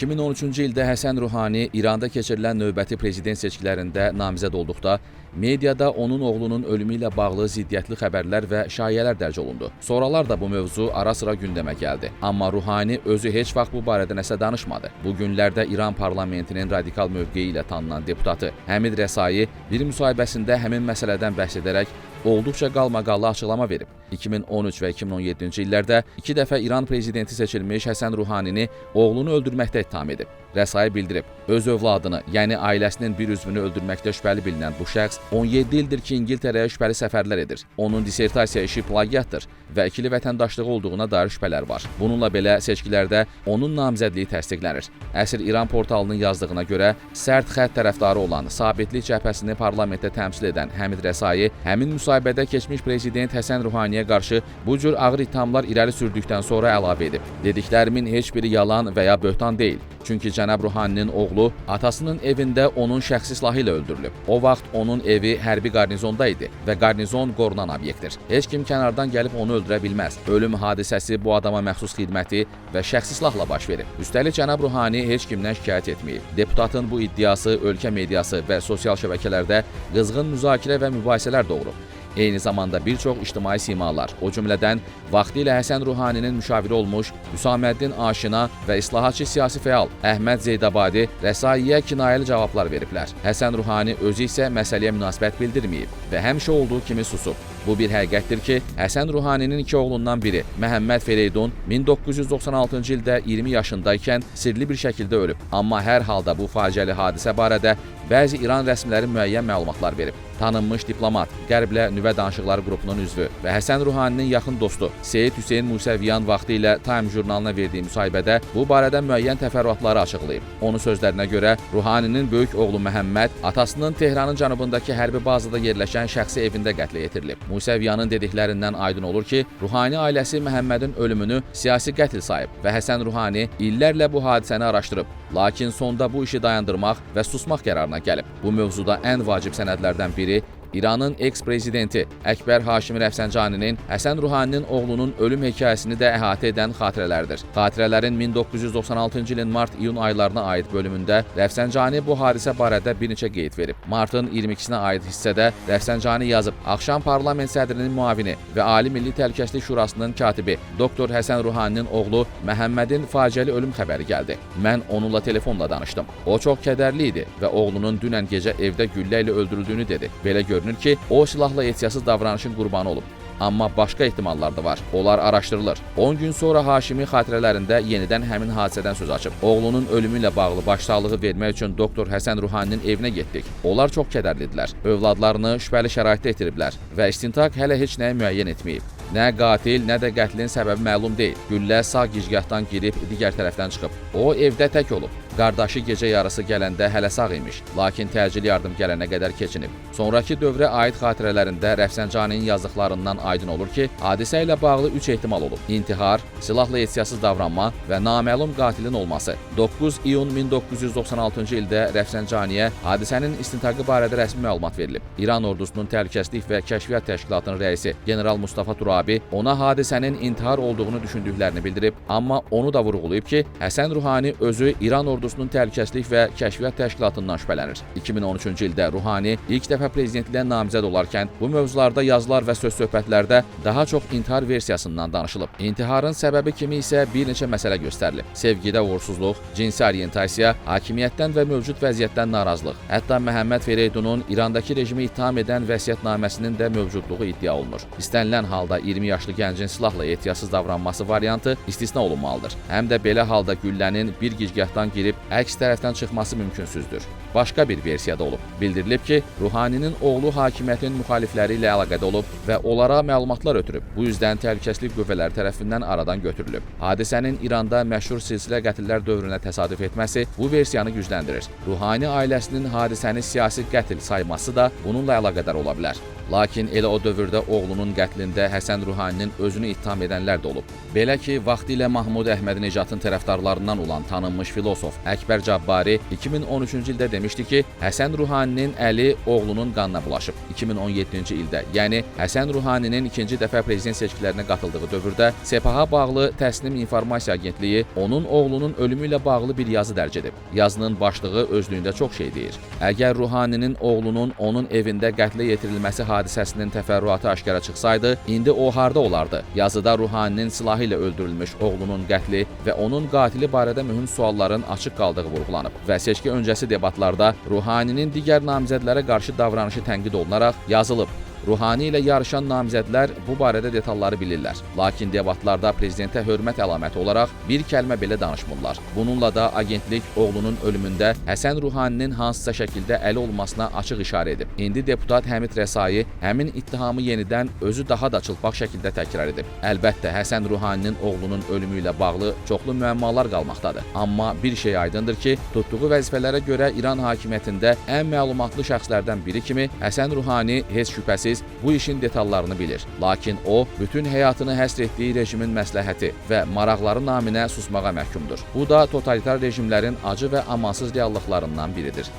2013-cü ildə Həsən Ruhani İranda keçirilən növbəti prezident seçkilərində namizəd olduqda, mediada onun oğlunun ölümü ilə bağlı ziddiyyətli xəbərlər və şayələr dərc olundu. Sonralar da bu mövzu ara-sıra gündəmə gəldi. Amma Ruhani özü heç vaxt bu barədə nəsə danışmadı. Bu günlərdə İran parlamentinin radikal mövqeyi ilə tanınan deputatı Həmid Rəsai bir müsahibəsində həmin məsələdən bəhs edərək olduqca qalmaqallı açıqlama verib. 2013 və 2017-ci illərdə 2 dəfə İran prezidenti seçilmiş Həsən Ruhanini oğlunu öldürməkdə ittiham edib. Rəsai bildirib, öz övladını, yəni ailəsinin bir üzvünü öldürməkdə şübhəli bilinən bu şəxs 17 ildir ki, İngiltərəyə şübhəli səfərlər edir. Onun dissertasiya işi plagiatdır və ikili vətəndaşlığı olduğuna dair şübhələr var. Bununla belə seçkilərdə onun namizədliyi təsdiqlənir. Əsr İran portalının yazdığına görə, sərt xətt tərəfdarı olan Sabitlik cəbhəsini parlamentdə təmsil edən Həmid Rəsai həmin müsahibədə keçmiş prezident Həsən Ruhaniyə qarşı bu cür ağır ithamlar irəli sürdükdən sonra əlavə edib. Dediklərimin heç biri yalan və ya böhtan deyil. Çünki cənab Ruhaninin oğlu atasının evində onun şəxsi silahı ilə öldürülüb. O vaxt onun evi hərbi qarnizonda idi və qarnizon qorunan obyektdir. Heç kim kənardan gəlib onu öldürə bilməz. Ölüm hadisəsi bu adama məxsus xidməti və şəxsi silahla baş verib. Üstəlik cənab Ruhani heç kimdən şikayət etməyib. Deputatın bu iddiası ölkə mediası və sosial şəbəkələrdə qızğın müzakirə və mübahisələr doğurub. Eyni zamanda bir çox ictimai simalar, o cümlədən vaxtilə Həsən Ruhaninin müşaviri olmuş Hüsaməddin Aşina və islahatçı siyasi fəal Əhməd Zeydabadi Rəsaiyə kinayəli cavablar veriblər. Həsən Ruhani özü isə məsələyə münasibət bildirməyib və həmişə olduğu kimi susub. Bu bir həqiqətdir ki, Həsən Ruhaninin 2 oğlundan biri Məhəmməd Fereydun 1996-cı ildə 20 yaşındaykən sirli bir şəkildə ölüb. Amma hər halda bu faciəli hadisə barədə bəzi İran rəsmiləri müəyyən məlumatlar verib. Tanınmış diplomat, Qərblə nüvə danışıqları qrupunun üzvü və Həsən Ruhaninin yaxın dostu Seyid Hüseyn Musəviyan vaxtilə Time jurnalına verdiyi müsahibədə bu barədə müəyyən təfərrüatları açıqlayıb. Onun sözlərinə görə Ruhaninin böyük oğlu Məhəmməd atasının Tehranın cənubundakı hərbi bazada yerləşən şəxsi evində qətlə yetirilib. Musəviyanın dediklərindən aydın olur ki, Ruhani ailəsi Məhəmmədin ölümünü siyasi qətl sayıb və Həsən Ruhani illərlə bu hadisəni araşdırıb. Lakin sonda bu işi dayandırmaq və susmaq qərarına gəlib. Bu mövzuda ən vacib sənədlərdən biri İranın eks-prezidenti Əkbər Haşimi Rəfsəncaninin Həsən Ruhaninin oğlunun ölüm hekayəsini də əhatə edən xatirələrdir. Xatirələrin 1996-cı ilin mart-iyun aylarına aid bölümündə Rəfsəncani bu hadisə barədə bir neçə qeyd verib. Martın 22-sinə aid hissədə Rəfsəncani yazıb, axşam parlament sədrinin müavini və Ali Milli Təhlükəsizlik Şurasının katibi Doktor Həsən Ruhaninin oğlu Məhəmmədin faciəli ölüm xəbəri gəldi. Mən onunla telefonla danışdım. O çox kədərli idi və oğlunun dünən gecə evdə güllə ilə öldürüldüyünü dedi. Belə görünür ki, o silahla ehtiyatsız davranışın qurbanı olub. Amma başqa ehtimallar da var. Onlar araşdırılır. 10 gün sonra Haşimi xatirələrində yenidən həmin hadisədən söz açıb. Oğlunun ölümü ilə bağlı başsağlığı vermək üçün Doktor Həsən Ruhaninin evinə getdik. Onlar çox kədərlidirlər. Övladlarını şübhəli şəraitdə itiriblər və istintaq hələ heç nəyi müəyyən etməyib. Nə qatil, nə də qətlin səbəbi məlum deyil. Güllə sağ gicgahdan girib digər tərəfdən çıxıb. O evdə tək olub. Qardaşı gecə yarısı gələndə hələ sağ imiş, lakin təcili yardım gələnə qədər keçinib. Sonrakı dövrə aid xatirələrində Rəfsəncaninin yazdıqlarından aydın olur ki, hadisə ilə bağlı 3 ehtimal olub. İntihar, silahla ehtiyatsız davranma və naməlum qatilin olması. 9 iyun 1996-cı ildə Rəfsəncaniyə hadisənin istintaqı barədə rəsmi məlumat verilib. İran ordusunun Təhlükəsizlik və Kəşfiyyat Təşkilatının rəisi General Mustafa Turabi ona hadisənin intihar olduğunu düşündüklərini bildirib, amma onu da vurğulayıb ki, Həsən Ruhani özü İran ordusunun Təhlükəsizlik və Kəşfiyyat Təşkilatından şübhələnir. 2013-cü ildə Ruhani ilk dəfə prezidentliyə namizəd olarkən bu mövzularda yazılar və söz-söhbətlərdə daha çox intihar versiyasından danışılıb. İntiharın səbəbi kimi isə bir neçə məsələ göstərilib. Sevgidə uğursuzluq, cinsi orientasiya, hakimiyyətdən və mövcud vəziyyətdən narazılıq. Hətta Məhəmməd Fereydunun İrandakı rejimi ittiham edən vəsiyyətnaməsinin də mövcudluğu iddia olunur. İstənilən halda 20 yaşlı gəncin silahla ehtiyatsız davranması variantı istisna olunmalıdır. Həm də belə halda güllənin bir gicgahdan girib əks tərəfdən çıxması mümkünsüzdür. Başqa bir versiyada olub. Bildirilib ki, Ruhaninin oğlu hakimiyyətin müxalifləri ilə əlaqədə olub və onlara məlumatlar ötürüb. Bu yüzdən təhlükəsizlik qüvvələri tərəfindən aradan götürülüb. Hadisənin İranda məşhur silsilə qətllər dövrünə təsadüf etməsi bu versiyanı gücləndirir. Ruhani ailəsinin hadisəni siyasi qətl sayması da bununla əlaqədar ola bilər. Lakin elə o dövrdə oğlunun qətlində Həsən Ruhaninin özünü ittiham edənlər də olub. Belə ki, vaxtilə Mahmud Əhmədinecatın tərəfdarlarından olan tanınmış filosof Əkbər Cabbari 2013-cü ildə demişdi ki, Həsən Ruhaninin əli oğlunun qanına bulaşıb. 2017-ci ildə, yəni Həsən Ruhaninin ikinci dəfə prezident seçkilərinə qatıldığı dövrdə Sepaha bağlı Təsnim İnformasiya Agentliyi onun oğlunun ölümü ilə bağlı bir yazı dərc edib. Yazının başlığı özlüyündə çox şey deyir. Əgər Ruhaninin oğlunun onun evində qətlə yetirilməsi hadisəsinin təfərrüatı aşkara çıxsaydı, indi o harda olardı? Yazıda Ruhaninin silahı ilə öldürülmüş oğlunun qətli və onun qatili barədə mühüm sualların açıq qaldığı vurğulanıb və seçki öncəsi debatlarda Ruhaninin digər namizədlərə qarşı davranışı tənqid olunaraq yazılıb. Ruhani ilə yarışan namizədlər bu barədə detalları bilirlər. Lakin debatlarda prezidentə hörmət əlaməti olaraq bir kəlmə belə danışmırlar. Bununla da agentlik oğlunun ölümündə Həsən Ruhaninin hansısa şəkildə əli olmasına açıq işarə edib. İndi deputat Həmid Rəsai həmin ittihamı yenidən özü daha da çılpaq şəkildə təkrar edib. Əlbəttə, Həsən Ruhaninin oğlunun ölümü ilə bağlı çoxlu müəmmalar qalmaqdadır. Amma bir şey aydındır ki, tutduğu vəzifələrə görə İran hakimiyyətində ən məlumatlı şəxslərdən biri kimi Həsən Ruhani heç şübhəsiz bu işin detallarını bilir. Lakin o, bütün həyatını həsr etdiyi rejimin məsləhəti və maraqları naminə susmağa məhkumdur. Bu da totalitar rejimlərin acı və amansız reallıqlarından biridir.